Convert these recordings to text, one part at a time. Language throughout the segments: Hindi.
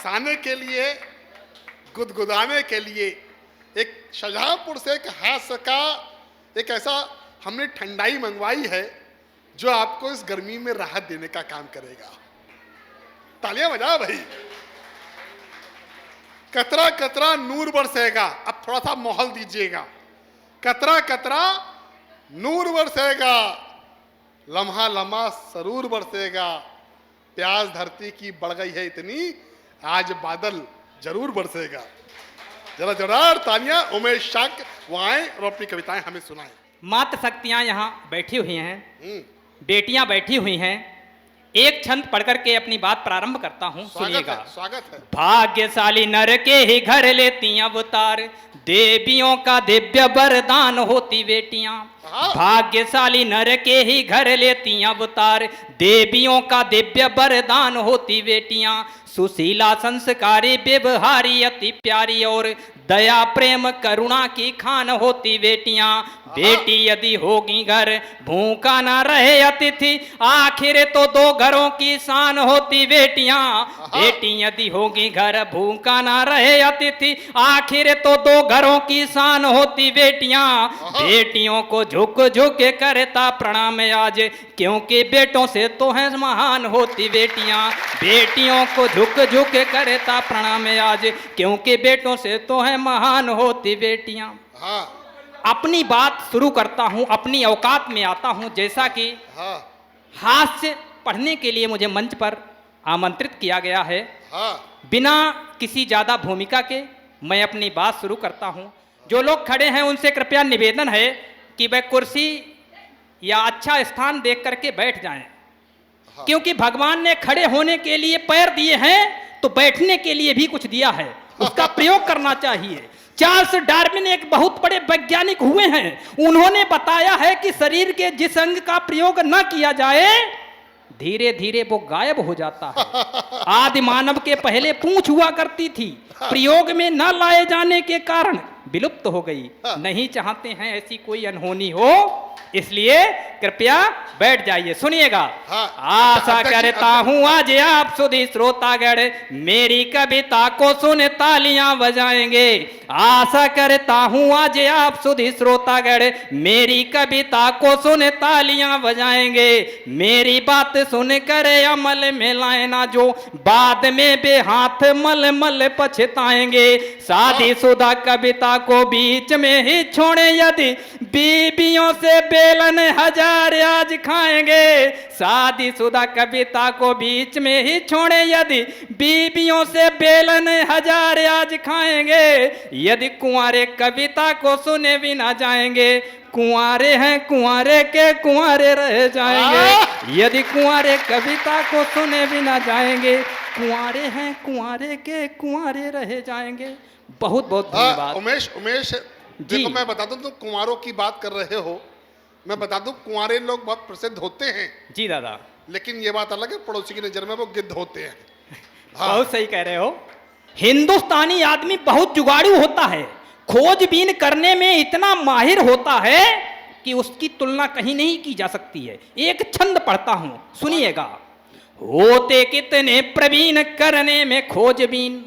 हंसाने के लिए, गुदगुदाने के लिए एक शाहजहांपुर से एक हास्य का एक ऐसा हमने ठंडाई मंगवाई है जो आपको इस गर्मी में राहत देने का काम करेगा। तालियां बजाओ भाई। कतरा कतरा नूर बरसेगा। अब थोड़ा सा माहौल दीजिएगा। कतरा कतरा नूर बरसेगा, लम्हा लम्हा सरूर बरसेगा। प्यास धरती की बढ़ गई है इतनी, आज बादल जरूर बरसेगा। जरा जोरदार तालियां उमेश शाक वहां आए और अपनी कविताएं हमें सुनाएं। मात्र शक्तियां यहाँ बैठी हुई हैं, बेटियां बैठी हुई हैं। एक छंद पढ़कर के अपनी बात प्रारंभ करता हूं, सुनिएगा। स्वागत है। भाग्यशाली नर के ही घर लेती अवतार, देवियों का दिव्य वरदान होती बेटियां। भाग्यशाली नर के ही घर लेती अवतार, देवियों का दिव्य वरदान होती बेटियां। सुशीला संस्कारी व्यवहारी अति प्यारी और दया प्रेम करुणा की खान होती बेटियां। बेटी यदि होगी घर भूखा ना रहे अतिथि, आखिर तो दो घरों की शान होती बेटियां। बेटी यदि होगी घर भूखा ना रहे अतिथि, आखिर तो दो घरों की शान होती बेटियां। बेटियों को झुक झुक करता प्रणाम आज, क्योंकि बेटों से तो है महान होती बेटियां। बेटियों को झुक झुक करता प्रणाम आज, क्योंकि बेटों से तो है महान होती बेटियां। अपनी बात शुरू करता हूं, अपनी औकात में आता हूं। जैसा कि हास्य पढ़ने के लिए मुझे मंच पर आमंत्रित किया गया है, बिना किसी ज्यादा भूमिका के मैं अपनी बात शुरू करता हूं। जो लोग खड़े हैं उनसे कृपया निवेदन है कि वह कुर्सी या अच्छा स्थान देख करके बैठ जाएं, क्योंकि भगवान ने खड़े होने के लिए पैर दिए हैं तो बैठने के लिए भी कुछ दिया है, उसका प्रयोग करना चाहिए। चार्ल्स डार्विन एक बहुत बड़े वैज्ञानिक हुए हैं, उन्होंने बताया है कि शरीर के जिस अंग का प्रयोग न किया जाए धीरे धीरे वो गायब हो जाता है। आदि मानव के पहले पूंछ हुआ करती थी, प्रयोग में न लाए जाने के कारण विलुप्त हो गई। नहीं चाहते हैं ऐसी कोई अनहोनी हो, इसलिए कृपया बैठ जाइए, सुनिएगा। आशा करता हूं आज आप सुधी श्रोतागण मेरी कविता को सुन तालियां बजाएंगे। आशा करता हूं आज आप सुधी श्रोतागण मेरी कविता को सुन तालियां बजाएंगे। मेरी बात सुन कर अमल में लाए ना जो, बाद में बेहाथ मल मल पछताएंगे। शादीशुदा कविता को बीच में ही छोड़े यदि, बीबियों से बेलन हजार आज खाएंगे। शादीशुदा कविता को बीच में ही छोड़े यदि, बीबियों से बेलन हजार आज खाएंगे। यदि कुंवारे कविता को सुने भी ना जाएंगे, कुंवारे हैं कुंवारे के कुंवारे रह जाएंगे। यदि कुंवारे कविता को सुने भी ना जाएंगे, कुंवारे हैं कुंवारे के कुंवारे रह जाएंगे। बहुत बहुत धन्यवाद। उमेश देखो, मैं बता दूं, तुम कुंवारों की बात कर रहे हो, मैं बता दूं कुंवारे लोग बहुत प्रसिद्ध होते हैं। जी दादा। लेकिन ये बात अलग है, पड़ोसी की नजर में वो गिद्ध होते हैं। बहुत सही कह रहे हो। हिंदुस्तानी आदमी बहुत जुगाड़ू होता है, खोजबीन करने में इतना माहिर होता है कि उसकी तुलना कहीं नहीं की जा सकती है। एक छंद पढ़ता हूं, सुनिएगा। होते कितने प्रवीण करने में खोजबीन,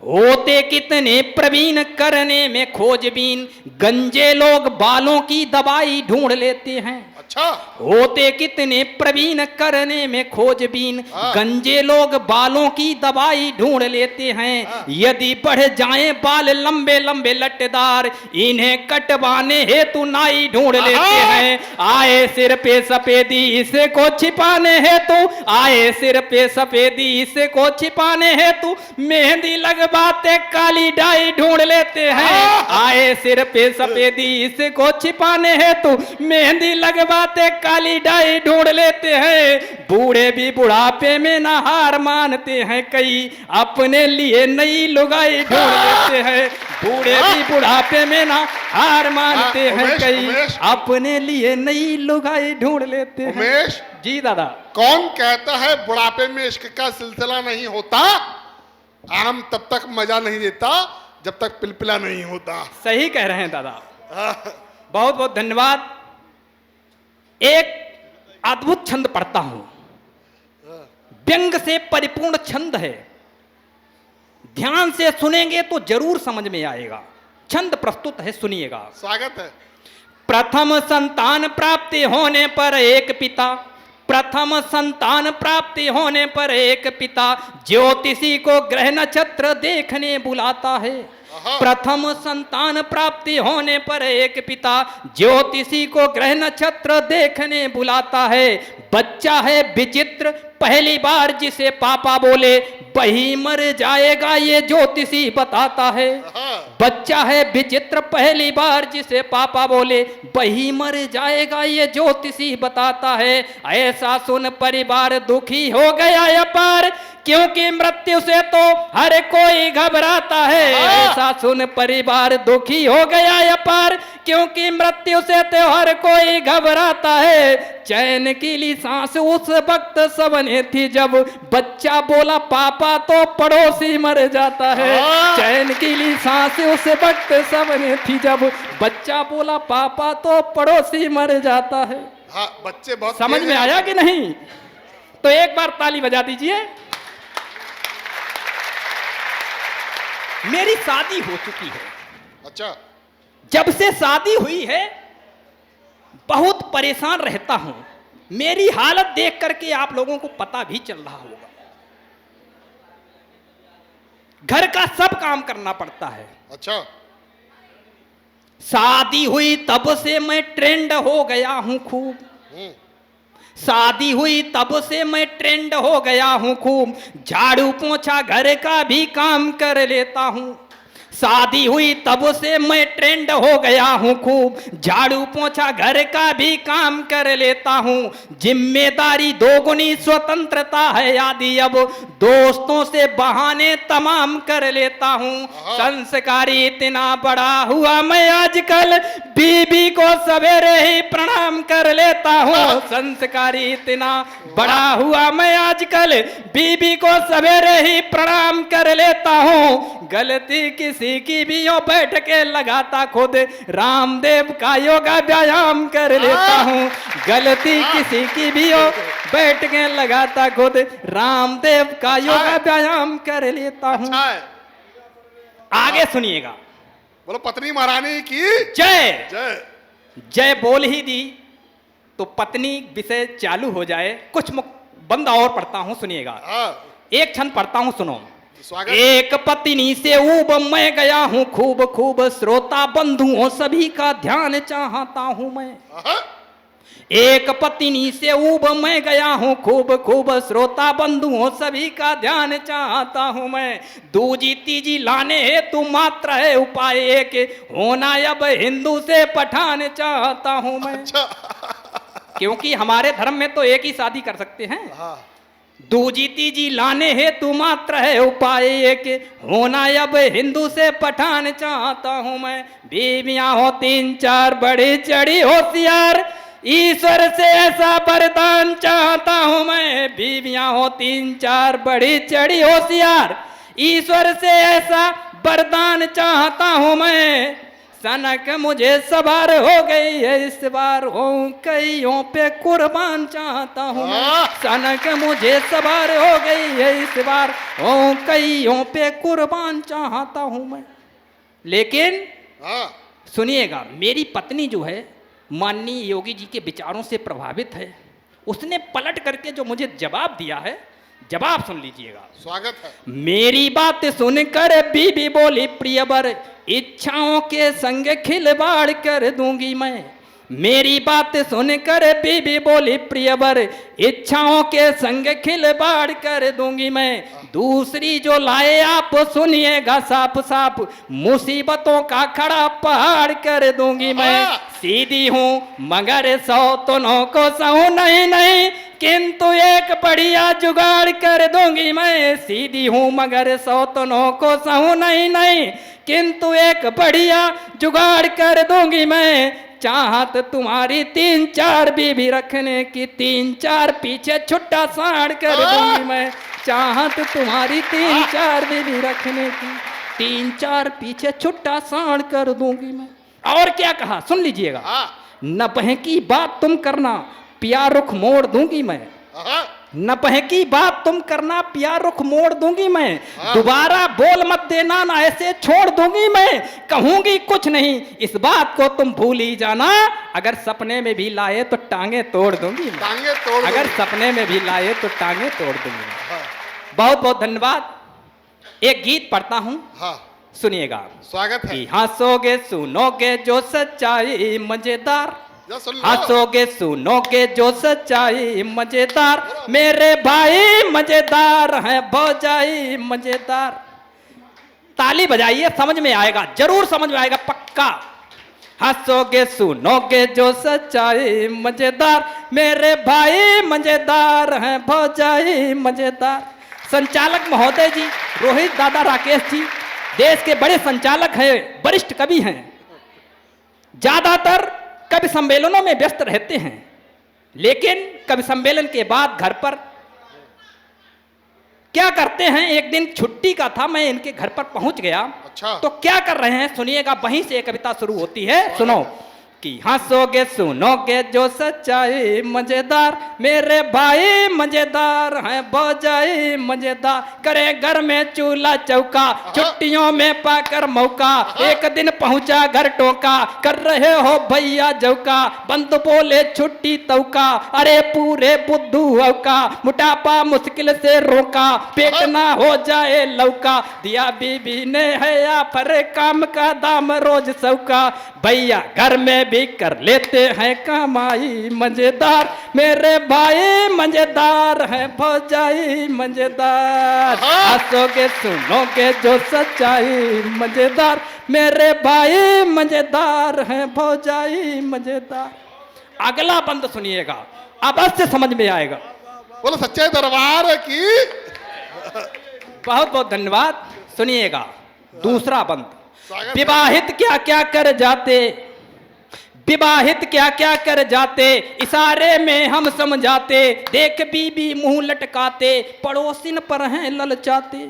होते कितने प्रवीण करने में खोजबीन, गंजे लोग बालों की दवाई ढूंढ लेते हैं। अच्छा। होते कितने प्रवीण करने में खोजबीन, गंजे लोग बालों की दवाई ढूंढ लेते हैं। यदि बढ़ जाएं बाल लंबे लंबे लट्टेदार, इन्हें कटवाने हेतु नाई ढूंढ लेते हैं। आए सिर पे सफेदी इसे को छिपाने हेतु, आए सिर पे सफेदी इसे को छिपाने हेतु, मेहंदी लगवाते काली डाई ढूंढ लेते हैं। आए सिर पे सफेदी इसे को छिपाने हेतु, मेहंदी लगवा काली डाई ढूंढ लेते हैं। बूढ़े भी बुढ़ापे में ना हार मानते हैं, कई अपने लिए नई लुगाई ढूंढ लेते हैं। बूढ़े भी बुढ़ापे में ना हार मानते हैं, कई अपने लिए नई लुगाई ढूंढ लेते हैं। उमेश जी दादा। कौन कहता है बुढ़ापे में इश्क का सिलसिला नहीं होता? आम तब तक मजा नहीं देता जब तक पिलपिला नहीं होता। सही कह रहे हैं दादा, बहुत बहुत धन्यवाद। एक अद्भुत छंद पढ़ता हूं, व्यंग से परिपूर्ण छंद है। ध्यान से सुनेंगे तो जरूर समझ में आएगा। छंद प्रस्तुत है, सुनिएगा। स्वागत है। प्रथम संतान प्राप्ति होने पर एक पिता, प्रथम संतान प्राप्ति होने पर एक पिता ज्योतिषी को ग्रह नक्षत्र देखने बुलाता है। प्रथम संतान प्राप्ति होने पर एक पिता ज्योतिषी को ग्रह नक्षत्र देखने बुलाता है। बच्चा है विचित्र, पहली बार जिसे पापा बोले वही मर जाएगा, ये ज्योतिषी बताता है। बच्चा है विचित्र, पहली बार जिसे पापा बोले वही मर जाएगा, ये ज्योतिषी बताता है। ऐसा सुन परिवार दुखी हो गया अपार, क्योंकि मृत्यु से तो हर कोई घबराता है। ऐसा सुन परिवार दुखी हो गया अपार, क्योंकि मृत्यु से तो हर कोई घबराता है। चैन की ली सांस उस वक्त सबने थी, जब बच्चा बोला पापा तो पड़ोसी मर जाता है। चैन की ली सांस उस वक्त सबने थी, जब बच्चा बोला पापा तो पड़ोसी मर जाता है। हाँ, बच्चे बहुत समझ में आया कि नहीं? तो एक बार ताली बजा दीजिए। मेरी शादी हो चुकी है। अच्छा। जब से शादी हुई है बहुत परेशान रहता हूं। मेरी हालत देख करके आप लोगों को पता भी चल रहा होगा। घर का सब काम करना पड़ता है। अच्छा। शादी हुई तब से मैं ट्रेंड हो गया हूं खूब। शादी हुई तब से मैं ट्रेंड हो गया हूं खूब, झाड़ू पोछा घर का भी काम कर लेता हूं। शादी हुई तब से मैं ट्रेंड हो गया हूं खूब, झाड़ू पोछा घर का भी काम कर लेता हूं। जिम्मेदारी दोगुनी, स्वतंत्रता है आदि, अब दोस्तों से बहाने तमाम कर लेता हूं। संस्कारी इतना बड़ा हुआ मैं आजकल, बीबी को सवेरे ही प्रणाम कर लेता हूं। संस्कारी इतना बड़ा हुआ मैं आजकल, बीबी को सवेरे ही प्रणाम कर लेता हूं। गलती किसी की भी यो बैठ के लगाता खुद, रामदेव का योगा व्यायाम कर लेता हूँ। गलती किसी की भी हो बैठ के लगाता खुद, रामदेव का योगा व्यायाम कर लेता हूँ। अच्छा है। आगे सुनिएगा। बोलो पत्नी महारानी की जय। जय। जय बोल ही दी तो पत्नी विषय चालू हो जाए। कुछ बंद और पढ़ता हूँ, सुनिएगा। एक छंद पढ़ता हूँ, सुनो। एक पत्नी से ऊब मैं गया हूं खूब खूब, श्रोता बंधुओं सभी का ध्यान चाहता हूं मैं। एक पत्नी से ऊब मैं गया हूं खूब खूब, श्रोता बंधुओं सभी का ध्यान चाहता हूं मैं। दूजी तीजी लाने हेतु मात्र है उपाय एक, होना अब हिंदू से पठान चाहता हूं मैं। अच्छा। क्योंकि हमारे धर्म में तो एक ही शादी कर सकते हैं। दूजी तीजी लाने हेतु मात्र है उपाय एक, होना अब हिंदू से पठान चाहता हूं मैं। बीवियां हो 3-4 बड़ी चढ़ी होशियार, ईश्वर से ऐसा वरदान चाहता हूं मैं। बीवियां हो 3-4 बड़ी चढ़ी होशियार, ईश्वर से ऐसा वरदान चाहता हूं मैं। सनक मुझे सवार हो गई है इस बार, हो कईयों पे कुर्बान चाहता हूँ मैं। सनक मुझे सवार हो गई है इस बार, हो कईयों पे कुर्बान चाहता हूँ मैं। लेकिन सुनिएगा, मेरी पत्नी जो है माननीय योगी जी के विचारों से प्रभावित है। उसने पलट करके जो मुझे जवाब दिया है, जवाब सुन लीजिएगा। स्वागत है। मेरी बात सुनकर बीबी बोली प्रियवर, इच्छाओं के संग खिलवाड़ कर दूंगी मैं। मेरी बात सुनकर बीबी बोली प्रियवर, इच्छाओं के संग खिलवाड़ कर दूंगी मैं। दूसरी जो लाए आप सुनिएगा साफ साफ, मुसीबतों का खड़ा पहाड़ कर दूंगी मैं। सीधी हूँ मगर सौतनों को सहूँ नहीं नहीं, किंतु एक बढ़िया जुगाड़ कर दूंगी मैं। सीधी हूँ मगर सौतनों को सहूँ नहीं नहीं, किंतु एक बढ़िया जुगाड़ कर दूंगी मैं। चाहत तुम्हारी 3-4 बीबी रखने की, 3-4 पीछे छुट्टा साड़ कर दूंगी मैं। चाहत तुम्हारी 3-4 बीबी रखने की, 3-4 पीछे छुट्टा साड़ कर दूंगी मैं। और क्या कहा सुन लीजिएगा। न बहकी बात तुम करना, पिया रुख मोड़ दूंगी मैं। नपह की बात तुम करना पिया, रुख मोड़ दूंगी मैं। हाँ। दोबारा बोल मत देना, ना ऐसे छोड़ दूंगी मैं। कहूंगी कुछ नहीं, इस बात को तुम भूल ही जाना। अगर सपने में भी लाए तो टांगे तोड़ दूंगी मैं। टांगे तोड़ अगर दूंगी। सपने में भी लाए तो टांगे तोड़ दूंगी मैं। हाँ, बहुत बहुत धन्यवाद। एक गीत पढ़ता हूं, हाँ, सुनिएगा। स्वागत है। कि हंसोगे सुनोगे जो सच्चाई मजेदार, जा सुन लो। हंसोगे सुनोगे जो सच्चाई मजेदार, मेरे भाई मजेदार है भौजाई मजेदार। ताली बजाइए, समझ में आएगा, जरूर समझ में आएगा, पक्का। हंसोगे सुनोगे जो सच्चाई मजेदार, मेरे भाई मजेदार है भौजाई मजेदार। संचालक महोदय जी, रोहित दादा राकेश जी देश के बड़े संचालक हैं, वरिष्ठ कवि हैं, ज्यादातर कवि सम्मेलनों में व्यस्त रहते हैं, लेकिन कवि सम्मेलन के बाद घर पर क्या करते हैं। एक दिन छुट्टी का था, मैं इनके घर पर पहुंच गया। अच्छा। तो क्या कर रहे हैं सुनिएगा, वहीं से कविता शुरू होती है, सुनो। कि हंसोगे सुनोगे जो सच्चाई मजेदार, मेरे भाई मजेदार हैं भौजाई मजेदार। करे घर में चूल्हा चौका, छुट्टियों में पाकर मौका, एक दिन पहुंचा घर टोका, कर रहे हो भैया जौका। बंद बोले छुट्टी तौका, अरे पूरे बुद्धू औका, मोटापा मुश्किल से रोका, पेट ना हो जाए लौका। दिया बीबी ने है या फरे काम का दाम रोज सौका, भैया घर में भी कर लेते हैं कमाई मजेदार, मेरे भाई मजेदार है भौजाई मजेदार। हंसोगे सुनोगे जो सच्चाई मजेदार, मेरे भाई मजेदार है भौजाई मजेदार। अगला बंद सुनिएगा, अवश्य समझ में आएगा। बोलो सच्चे दरबार की। बहुत बहुत धन्यवाद। सुनिएगा दूसरा बंद। स्वागत है। विवाहित क्या क्या कर जाते, विवाहित क्या क्या कर जाते, इशारे में हम समझाते, देख बीबी मुंह लटकाते, पड़ोसिन पर हैं ललचाते।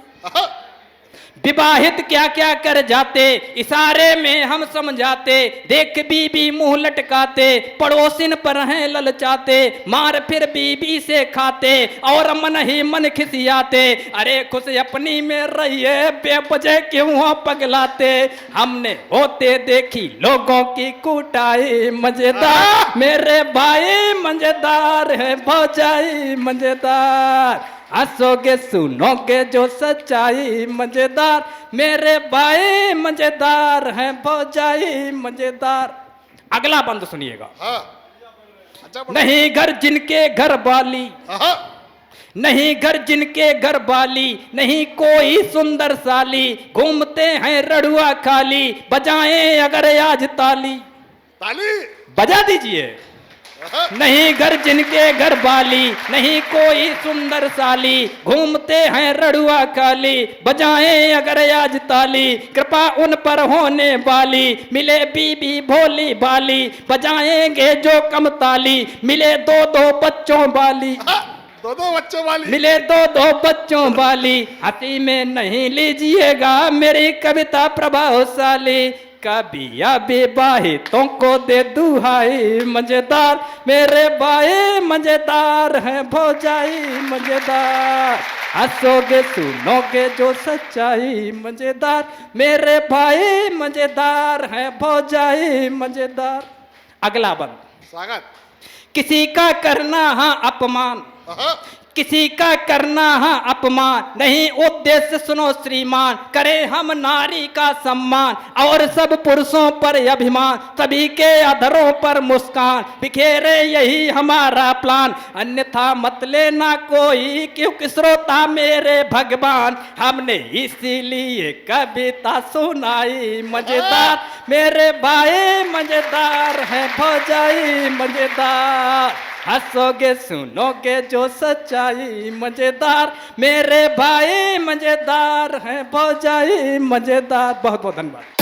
विवाहित क्या क्या कर जाते, इशारे में हम समझाते, देख बीबी मुंह लटकाते, पड़ोसिन पर हैं ललचाते, मार फिर बीबी से खाते और मन ही मन खिसियाते। अरे खुश अपनी में रहिए, बेवजह क्यों हो पगलाते। हमने होते देखी लोगों की कुटाई मजेदार, मेरे भाई मजेदार है भौजाई मजेदार। हंसोगे सुनोगे जो सच्चाई मजेदार, मेरे भाई मजेदार हैं भौजाई मजेदार। अगला बंद सुनिएगा। हाँ, अच्छा बोलो। नहीं घर जिनके घर वाली, हाँ, नहीं घर जिनके घर वाली, नहीं कोई सुंदर साली, घूमते हैं रड़ुआ खाली, बजाएं अगर आज ताली। ताली। बजा दीजिए। नहीं घर जिनके घर वाली, नहीं कोई सुंदर साली, घूमते हैं रड़ुआ खाली, बजाएं अगर आज ताली, कृपा उन पर होने वाली, मिले बीबी भोली भाली, बजाएंगे जो कम ताली, मिले दो दो बच्चों वाली। दो दो बच्चों वाली। मिले दो दो बच्चों वाली, हंसी में नहीं लीजिएगा मेरी कविता प्रभावशाली। कभी विवाहितों को दे दुहाई मजेदार, मेरे भाई मजेदार है भौजाई मजेदार। हंसोगे सुनोगे जो सच्चाई मजेदार, मेरे भाई मजेदार है भौजाई मजेदार। अगला बंद। स्वागत। किसी का करना हाँ अपमान, किसी का करना हाँ अपमान, नहीं उद्देश्य सुनो श्रीमान, करें हम नारी का सम्मान और सब पुरुषों पर अभिमान, सभी के अधरों पर मुस्कान, बिखेरे यही हमारा प्लान, अन्यथा मत लेना कोई क्योंकि श्रोता मेरे भगवान, हमने इसीलिए कविता सुनाई मजेदार, मेरे भाई मजेदार है भौजाई मजेदार। हंसोगे सुनोगे जो सच्चाई मजेदार, मेरे भाई मजेदार है भौजाई मजेदार। बहुत बहुत धन्यवाद।